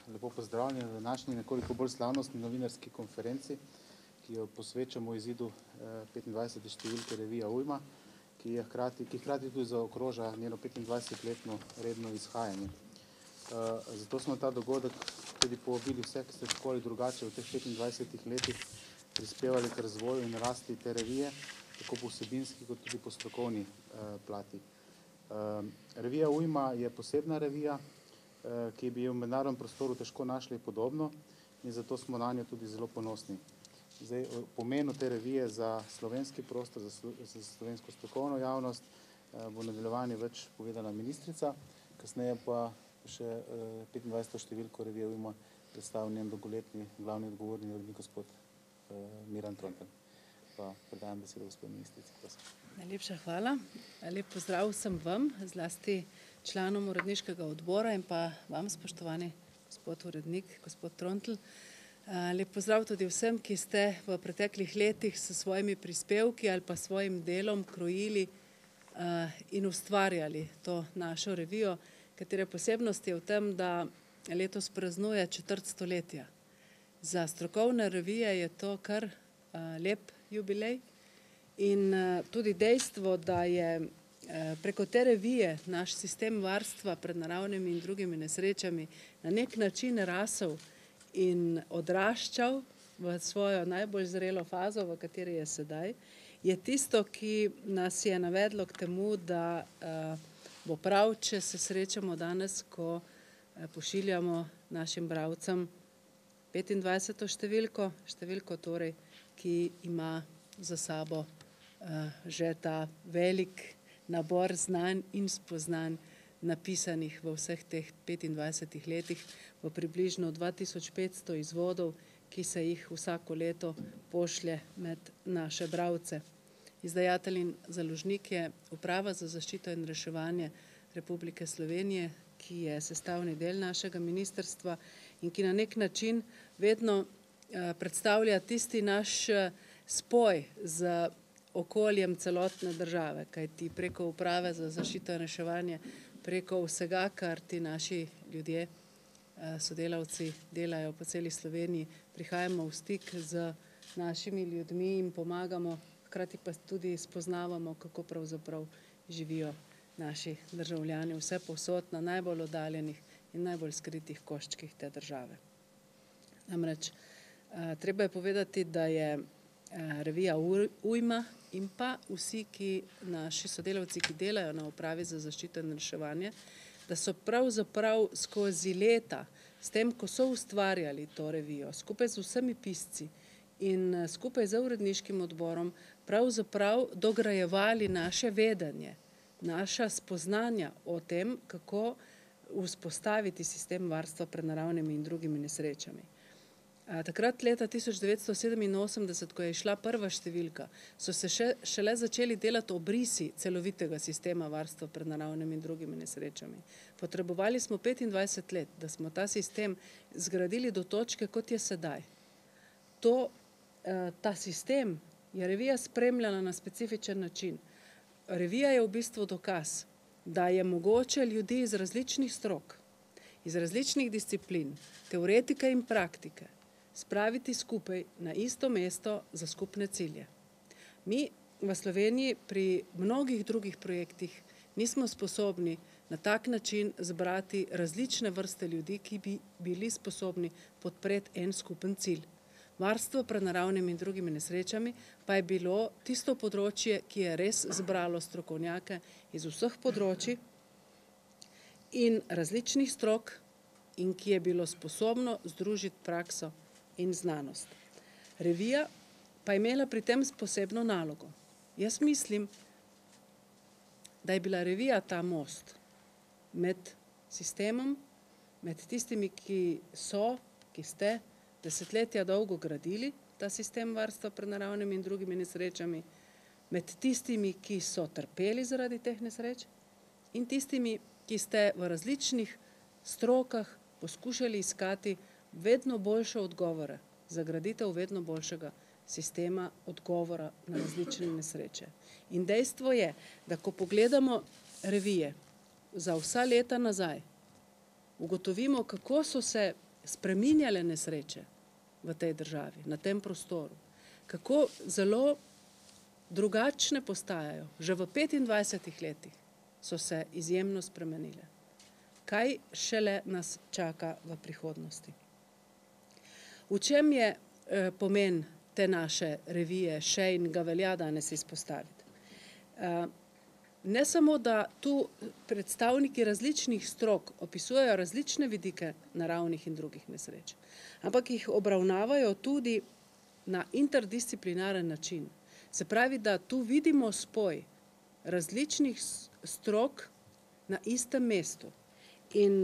lepo pozdravljeni na današnji nekoliko bolj slavnostni novinarski konferenci, ki jo posvečamo izidu 25. številke revija Ujma, ki hkrati tudi zaokroža njeno 25-letno redno izhajanje. Zato smo ta dogodek tudi povabili vse, ki ste tako ali drugače v teh 25 letih prispevali k razvoju in rasti te revije, tako po vsebinski kot tudi po strokovni plati. Revija Ujma je posebna revija, ki bi jo v mednarodnem prostoru težko našli podobno in zato smo na njo tudi zelo ponosni. Zdaj, o pomenu te revije za slovenski prostor, za slovensko strokovno javnost bo nadaljevanje več povedala ministrica, kasneje pa še 25. številko revije Ujma predstavil njen dolgoletni glavni odgovorni urednik gospod Miran Trontelj. Pa predajam besedo gospod ministrici, prosim. Najlepša hvala. Lep pozdrav vsem vam, zlasti članom uredniškega odbora in pa vam, spoštovani gospod urednik, gospod Trontelj. Lep pozdrav tudi vsem, ki ste v preteklih letih s svojimi prispevki ali pa svojim delom krojili in ustvarjali to našo revijo, katere posebnost je v tem, da letos praznuje četrt stoletja. Za strokovne revije je to kar lep jubilej in tudi dejstvo, da je preko te revije naš sistem varstva pred naravnimi in drugimi nesrečami na nek način rasel in odraščal v svojo najbolj zrelo fazo, v kateri je sedaj, je tisto, ki nas je navedlo k temu, da bo prav, če se srečamo danes, ko pošiljamo našim bralcem 25. številko torej, ki ima za sabo že ta velik nabor znanj in spoznanj napisanih v vseh teh 25 letih v približno 2500 izvodov, ki se jih vsako leto pošlje med naše bralce. Izdajatelj in založnik je Uprava za zaščito in reševanje Republike Slovenije, ki je sestavni del našega ministrstva in ki na nek način vedno predstavlja tisti naš spoj z okoljem celotne države, kajti preko Uprave za zaščito in reševanje, preko vsega, kar ti naši ljudje, sodelavci delajo po celi Sloveniji, prihajamo v stik z našimi ljudmi in pomagamo, hkrati pa tudi spoznavamo, kako pravzaprav živijo naši državljani vsepovsod na najbolj oddaljenih in najbolj skritih koščkih te države. Namreč, treba je povedati, da je revija Ujma in pa vsi naši sodelavci, ki delajo na Upravi za zaščito in reševanje, da so pravzaprav skozi leta, s tem, ko so ustvarjali to revijo, skupaj z vsemi pisci in skupaj z uredniškim odborom, pravzaprav dograjevali naše vedenje, naša spoznanja o tem, kako vzpostaviti sistem varstva pred naravnimi in drugimi nesrečami. Takrat leta 1987, ko je šla prva številka, so se šele začeli delati obrisi celovitega sistema varstva pred naravnimi in drugimi nesrečami. Potrebovali smo 25 let, da smo ta sistem zgradili do točke, kot je sedaj. Ta sistem je revija spremljala na specifičen način. Revija je v bistvu dokaz, da je mogoče ljudi iz različnih strok, iz različnih disciplin, teoretike in praktike, spraviti skupaj na isto mesto za skupne cilje. Mi v Sloveniji pri mnogih drugih projektih nismo sposobni na tak način zbrati različne vrste ljudi, ki bi bili sposobni podpreti en skupen cilj. Varstvo pred naravnimi in drugimi nesrečami pa je bilo tisto področje, ki je res zbralo strokovnjake iz vseh področij in različnih strok in ki je bilo sposobno združiti prakso in znanost. Revija pa je imela pri tem posebno nalogo. Jaz mislim, da je bila revija ta most med sistemom, med tistimi, ki ste desetletja dolgo gradili ta sistem varstva pred naravnimi in drugimi nesrečami, med tistimi, ki so trpeli zaradi teh nesreč in tistimi, ki ste v različnih strokah poskušali iskati vedno boljše odgovore za graditev vedno boljšega sistema odgovora na različne nesreče. In dejstvo je, da ko pogledamo revije za vsa leta nazaj, ugotovimo, kako so se spreminjale nesreče v tej državi, na tem prostoru, kako zelo drugačne postajajo. Že v 25 letih so se izjemno spremenile. Kaj šele nas čaka v prihodnosti? V čem je pomen te naše revije še in ga velja danes izpostaviti? Ne samo, da tu predstavniki različnih strok opisujejo različne vidike naravnih in drugih nesreč, ampak jih obravnavajo tudi na interdisciplinaren način. Se pravi, da tu vidimo spoj različnih strok na istem mestu. In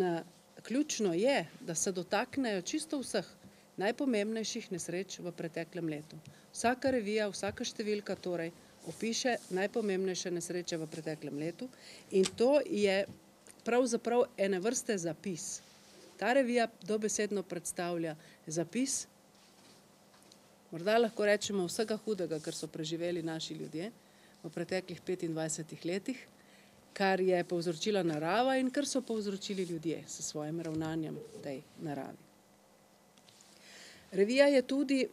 ključno je, da se dotaknejo čisto vseh najpomembnejših nesreč v preteklem letu. Vsaka revija, vsaka številka torej opiše najpomembnejše nesreče v preteklem letu in to je pravzaprav ene vrste zapis. Ta revija dobesedno predstavlja zapis, morda lahko rečemo vsega hudega, kar so preživeli naši ljudje v preteklih 25 letih, kar je povzročila narava in kar so povzročili ljudje s svojim ravnanjem v tej naravi. Revija je tudi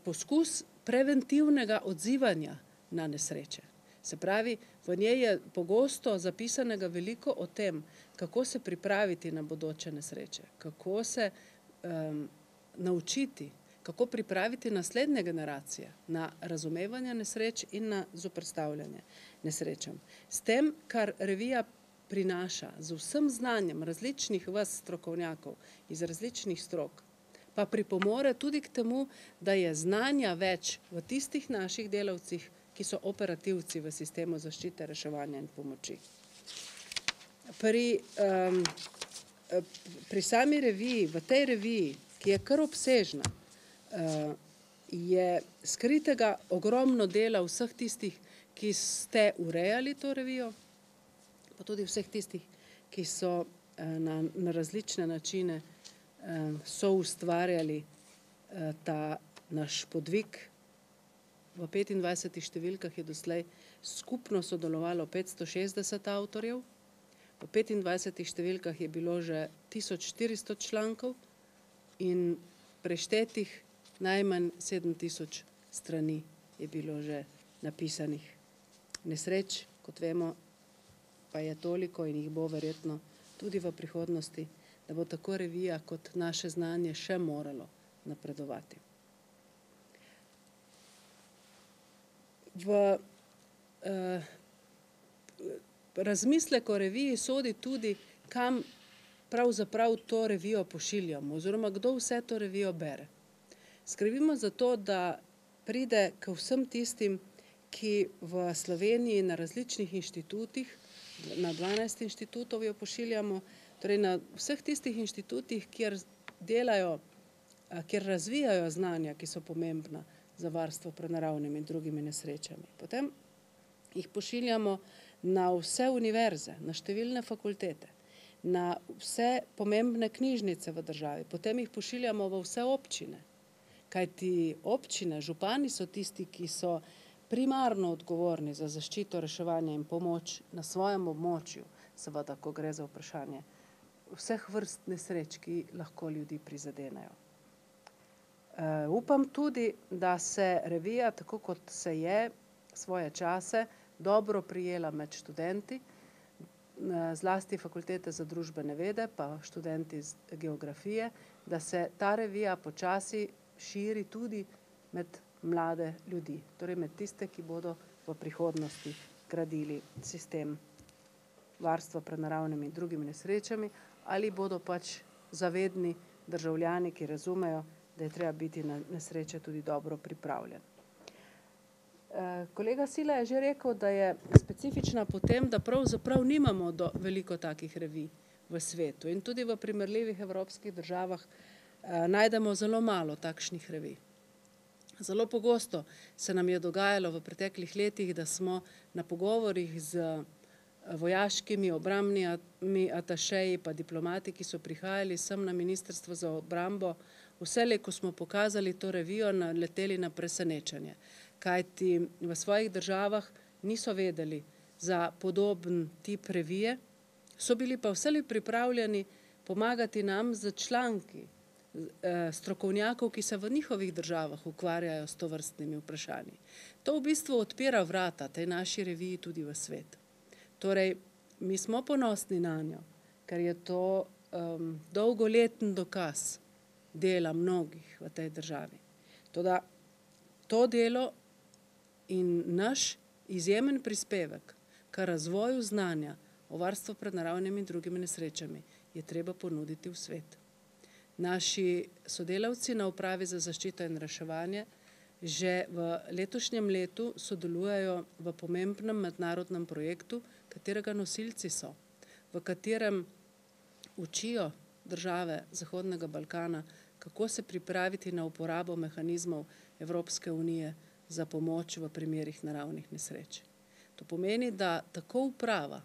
poskus preventivnega odzivanja na nesreče. Se pravi, v njej je pogosto zapisanega veliko o tem, kako se pripraviti na bodoče nesreče, kako se naučiti, kako pripraviti naslednje generacije na razumevanje nesreč in na zoperstavljanje nesrečam. S tem, kar revija prinaša z vsem znanjem različnih vrst strokovnjakov iz različnih strok, pa pripomore tudi k temu, da je znanja več v tistih naših delavcih, ki so operativci v sistemu zaščite, reševanja in pomoči. Pri sami reviji, v tej reviji, ki je kar obsežna, je skritega ogromno dela vseh tistih, ki ste urejali to revijo, pa tudi vseh tistih, ki so na različne načine soustvarjali ta naš podvig. V 25 številkah je doslej skupno sodelovalo 560 avtorjev, v 25 številkah je bilo že 1400 člankov in preštetih najmanj 7000 strani je bilo že napisanih. Nesreč, kot vemo, pa je toliko in jih bo verjetno tudi v prihodnosti, da bo tako revija kot naše znanje še moralo napredovati. V razmislek o reviji sodi tudi, kam pravzaprav to revijo pošiljamo, oziroma kdo vse to revijo bere. Skrbimo za to, da pride k vsem tistim, ki v Sloveniji na različnih inštitutih, na 12 inštitutov jo pošiljamo, torej na vseh tistih inštitutih, kjer delajo, kjer razvijajo znanja, ki so pomembna za varstvo pred naravnimi in drugimi nesrečami. Potem jih pošiljamo na vse univerze, na številne fakultete, na vse pomembne knjižnice v državi, potem jih pošiljamo v vse občine, kajti občine, župani so tisti, ki so primarno odgovorni za zaščito, reševanje in pomoč na svojem območju, seveda, ko gre za vprašanje vseh vrst nesreč, ki lahko ljudi prizadenejo. Upam tudi, da se revija, tako kot se je svoje čase, dobro prijela med študenti, zlasti fakultete za družbene vede, pa študenti iz geografije, da se ta revija počasi širi tudi med mlade ljudi, torej med tiste, ki bodo v prihodnosti gradili sistem varstva pred naravnimi in drugimi nesrečami, ali bodo pač zavedni državljani, ki razumejo, da je treba biti na nesreče tudi dobro pripravljen. Kolega Sila je že rekel, da je specifična po tem, da pravzaprav nimamo veliko takih revij v svetu in tudi v primerljivih evropskih državah najdemo zelo malo takšnih revij. Zelo pogosto se nam je dogajalo v preteklih letih, da smo na pogovorih z vojaškimi, obrambnimi atašeji pa diplomati, ki so prihajali sem na Ministrstvo za obrambo, vselej, ko smo pokazali to revijo, naleteli na presenečenje. Kajti v svojih državah niso vedeli za podoben tip revije, so bili pa vselej pripravljeni pomagati nam z članki, strokovnjakov, ki se v njihovih državah ukvarjajo s tovrstnimi vprašanji. To v bistvu odpira vrata tej naši reviji tudi v svet. Torej, mi smo ponosni na njo, ker je to dolgoleten dokaz dela mnogih v tej državi. Toda to delo in naš izjemen prispevek k razvoju znanja o varstvu pred naravnimi in drugimi nesrečami je treba ponuditi v svet. Naši sodelavci na Upravi za zaščito in reševanje že v letošnjem letu sodelujejo v pomembnem mednarodnem projektu, katerega nosilci so, v katerem učijo države Zahodnega Balkana, kako se pripraviti na uporabo mehanizmov Evropske unije za pomoč v primerih naravnih nesreč. To pomeni, da tako uprava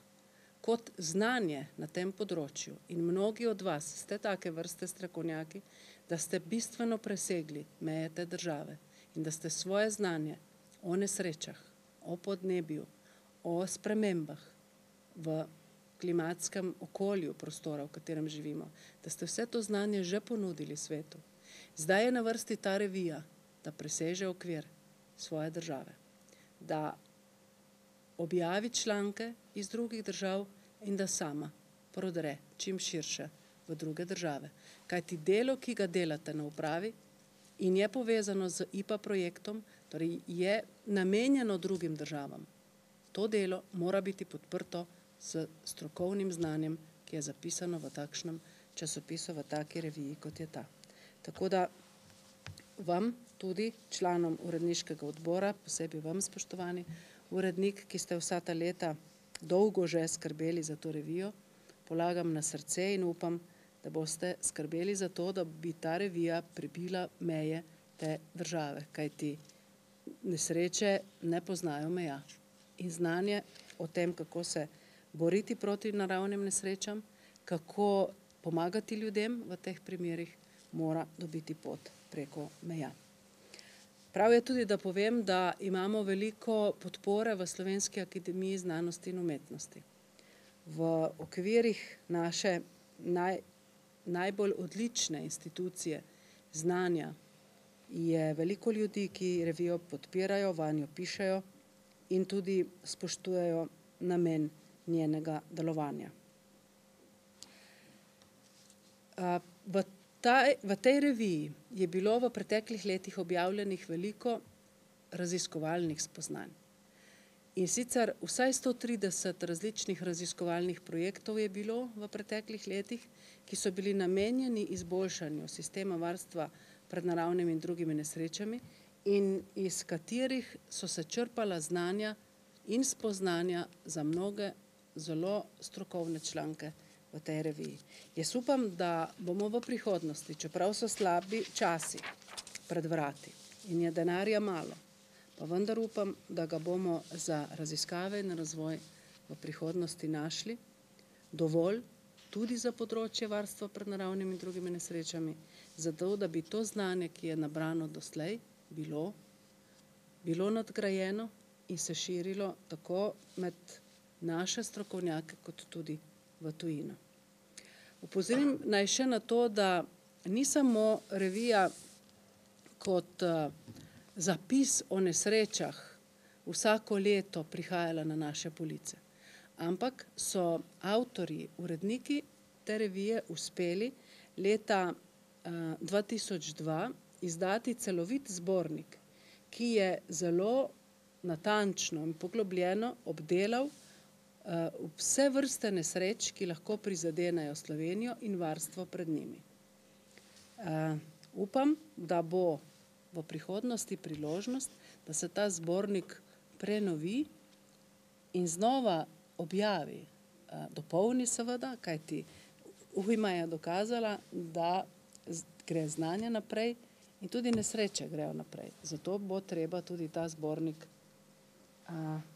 kot znanje na tem področju in mnogi od vas ste take vrste strokovnjaki, da ste bistveno presegli meje te države in da ste svoje znanje o nesrečah, o podnebju, o spremembah v klimatskem okolju prostora, v katerem živimo, da ste vse to znanje že ponudili svetu. Zdaj je na vrsti ta revija, da preseže okvir svoje države, da objavi članke iz drugih držav in da sama prodre čim širše v druge države. Kajti delo, ki ga delate na upravi in je povezano z IPA projektom, torej je namenjeno drugim državam, to delo mora biti podprto s strokovnim znanjem, ki je zapisano v takšnem časopisu, v taki reviji, kot je ta. Tako da vam, tudi članom uredniškega odbora, posebej vam, spoštovani urednik, ki ste vsa ta leta dolgo že skrbeli za to revijo, polagam na srce in upam, da boste skrbeli za to, da bi ta revija prebila meje te države, kajti nesreče ne poznajo meja. In znanje o tem, kako se boriti proti naravnim nesrečam, kako pomagati ljudem v teh primerih, mora dobiti pot preko meja. Prav je tudi, da povem, da imamo veliko podpore v Slovenski akademiji znanosti in umetnosti. V okvirih naše najbolj odlične institucije znanja je veliko ljudi, ki revijo podpirajo, vanjo pišejo in tudi spoštujejo namen njenega delovanja. V tej reviji je bilo v preteklih letih objavljenih veliko raziskovalnih spoznanj. In sicer vsaj 130 različnih raziskovalnih projektov je bilo v preteklih letih, ki so bili namenjeni izboljšanju sistema varstva pred naravnimi in drugimi nesrečami in iz katerih so se črpala znanja in spoznanja za mnoge zelo strokovne članke v tej reviji. Jaz upam, da bomo v prihodnosti, čeprav so slabi časi pred vrati in je denarja malo, pa vendar upam, da ga bomo za raziskave in razvoj v prihodnosti našli dovolj tudi za področje varstva pred naravnimi in drugimi nesrečami, zato da bi to znanje, ki je nabrano doslej, bilo nadgrajeno in se širilo tako med naše strokovnjake kot tudi v tujino. Opozorim naj še na to, da ni samo revija kot zapis o nesrečah vsako leto prihajala na naše police, ampak so avtorji, uredniki te revije uspeli leta 2002 izdati celovit zbornik, ki je zelo natančno in poglobljeno obdelal vse vrste nesreč, ki lahko prizadenejo Slovenijo in varstvo pred njimi. Upam, da bo v prihodnosti priložnost, da se ta zbornik prenovi in znova objavi, dopolni seveda, kajti ujma je dokazala, da gre znanje naprej in tudi nesreče grejo naprej. Zato bo treba tudi ta zbornik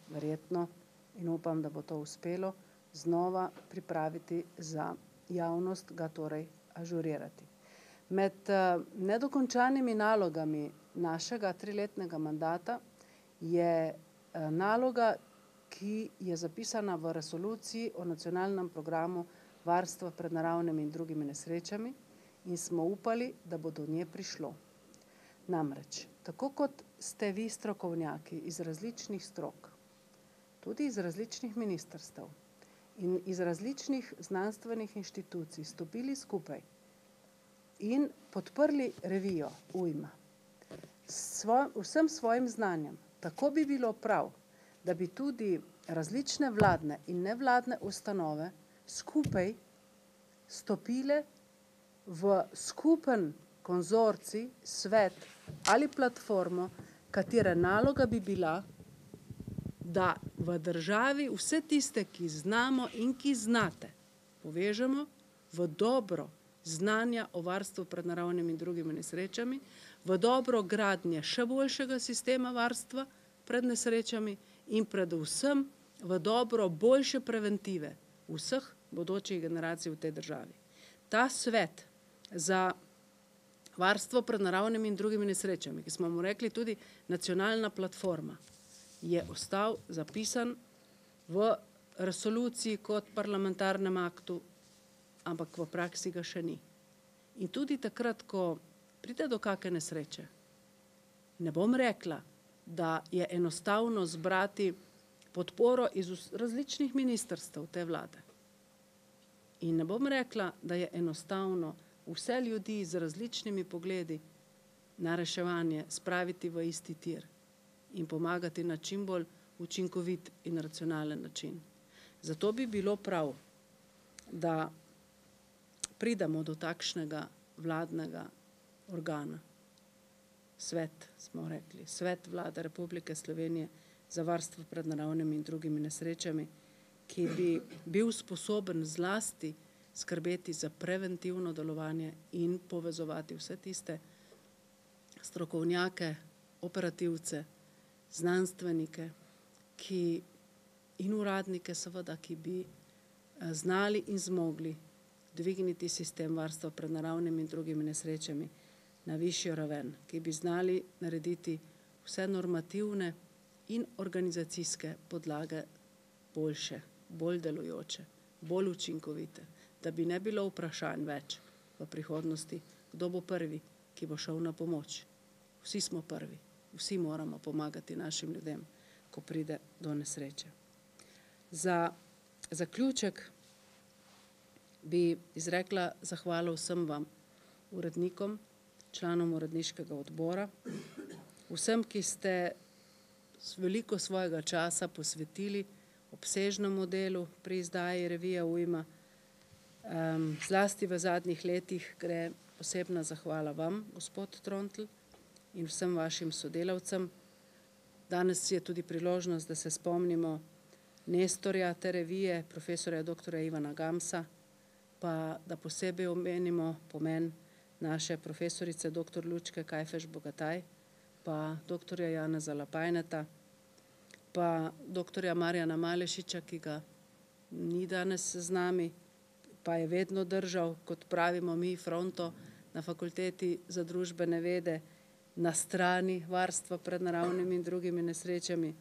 verjetno in upam, da bo to uspelo, znova pripraviti za javnost, ga torej ažurirati. Med nedokončanimi nalogami našega 3-letnega mandata je naloga, ki je zapisana v resoluciji o nacionalnem programu varstva pred naravnimi in drugimi nesrečami in smo upali, da bo do nje prišlo. Namreč, tako kot ste vi strokovnjaki iz različnih strok, tudi iz različnih ministrstev in iz različnih znanstvenih inštitucij stopili skupaj in podprli revijo Ujma vsem svojim znanjem, tako bi bilo prav, da bi tudi različne vladne in nevladne ustanove skupaj stopile v skupen konzorcij, svet ali platformo, katere naloga bi bila, da v državi vse tiste, ki znamo in ki znate, povežemo v dobro znanja o varstvu pred naravnimi in drugimi nesrečami, v dobro gradnje še boljšega sistema varstva pred nesrečami in predvsem v dobro boljše preventive vseh bodočih generacij v tej državi. Ta svet za varstvo pred naravnimi in drugimi nesrečami, ki smo mu rekli tudi nacionalna platforma, je ostal zapisan v resoluciji kot parlamentarnem aktu, ampak v praksi ga še ni. In tudi takrat, ko pride do kakšne nesreče, ne bom rekla, da je enostavno zbrati podporo iz različnih ministrstev te vlade. In ne bom rekla, da je enostavno vse ljudi z različnimi pogledi na reševanje spraviti v isti tir in pomagati na čim bolj učinkovit in racionalen način. Zato bi bilo prav, da pridemo do takšnega vladnega organa. Svet, smo rekli, Svet Vlade Republike Slovenije za varstvo pred naravnimi in drugimi nesrečami, ki bi bil sposoben zlasti skrbeti za preventivno delovanje in povezovati vse tiste strokovnjake, operativce, znanstvenike in uradnike seveda, ki bi znali in zmogli dvigniti sistem varstva pred naravnimi in drugimi nesrečami na višjo raven, ki bi znali narediti vse normativne in organizacijske podlage boljše, bolj delujoče, bolj učinkovite, da bi ne bilo vprašanj več v prihodnosti, kdo bo prvi, ki bo šel na pomoč. Vsi smo prvi, vsi moramo pomagati našim ljudem, ko pride do nesreče. Za zaključek bi izrekla zahvalo vsem vam, urednikom, članom uredniškega odbora, vsem, ki ste veliko svojega časa posvetili obsežnemu delu pri izdaji revije Ujma. Zlasti v zadnjih letih gre posebna zahvala vam, gospod Trontelj, in vsem vašim sodelavcem. Danes je tudi priložnost, da se spomnimo nestorja te revije, profesorja dr. Ivana Gamsa, pa da posebej omenimo pomen naše profesorice dr. Lučke Kajfež Bogataj, pa dr. Janeza Lapajneta, pa dr. Marjana Malešiča, ki ga ni danes z nami, pa je vedno držal, kot pravimo mi, fronto na Fakulteti za družbene vede na strani varstva pred naravnimi in drugimi nesrečami,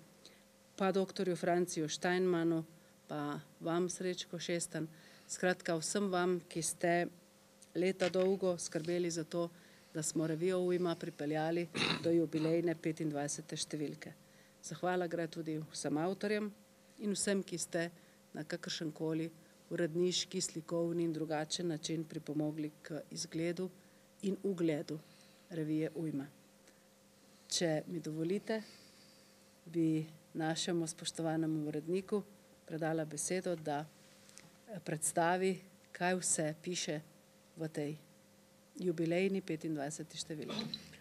pa dr. Franciju Steinmannu, pa vam Srečko Šestan, skratka vsem vam, ki ste leta dolgo skrbeli za to, da smo revijo Ujma pripeljali do jubilejne 25. številke. Zahvala gre tudi vsem avtorjem in vsem, ki ste na kakršenkoli uredniški, slikovni in drugačen način pripomogli k izgledu in ugledu revije Ujma. Če mi dovolite, bi našemu spoštovanemu uredniku predala besedo, da predstavi, kaj vse piše v tej jubilejni 25. številki.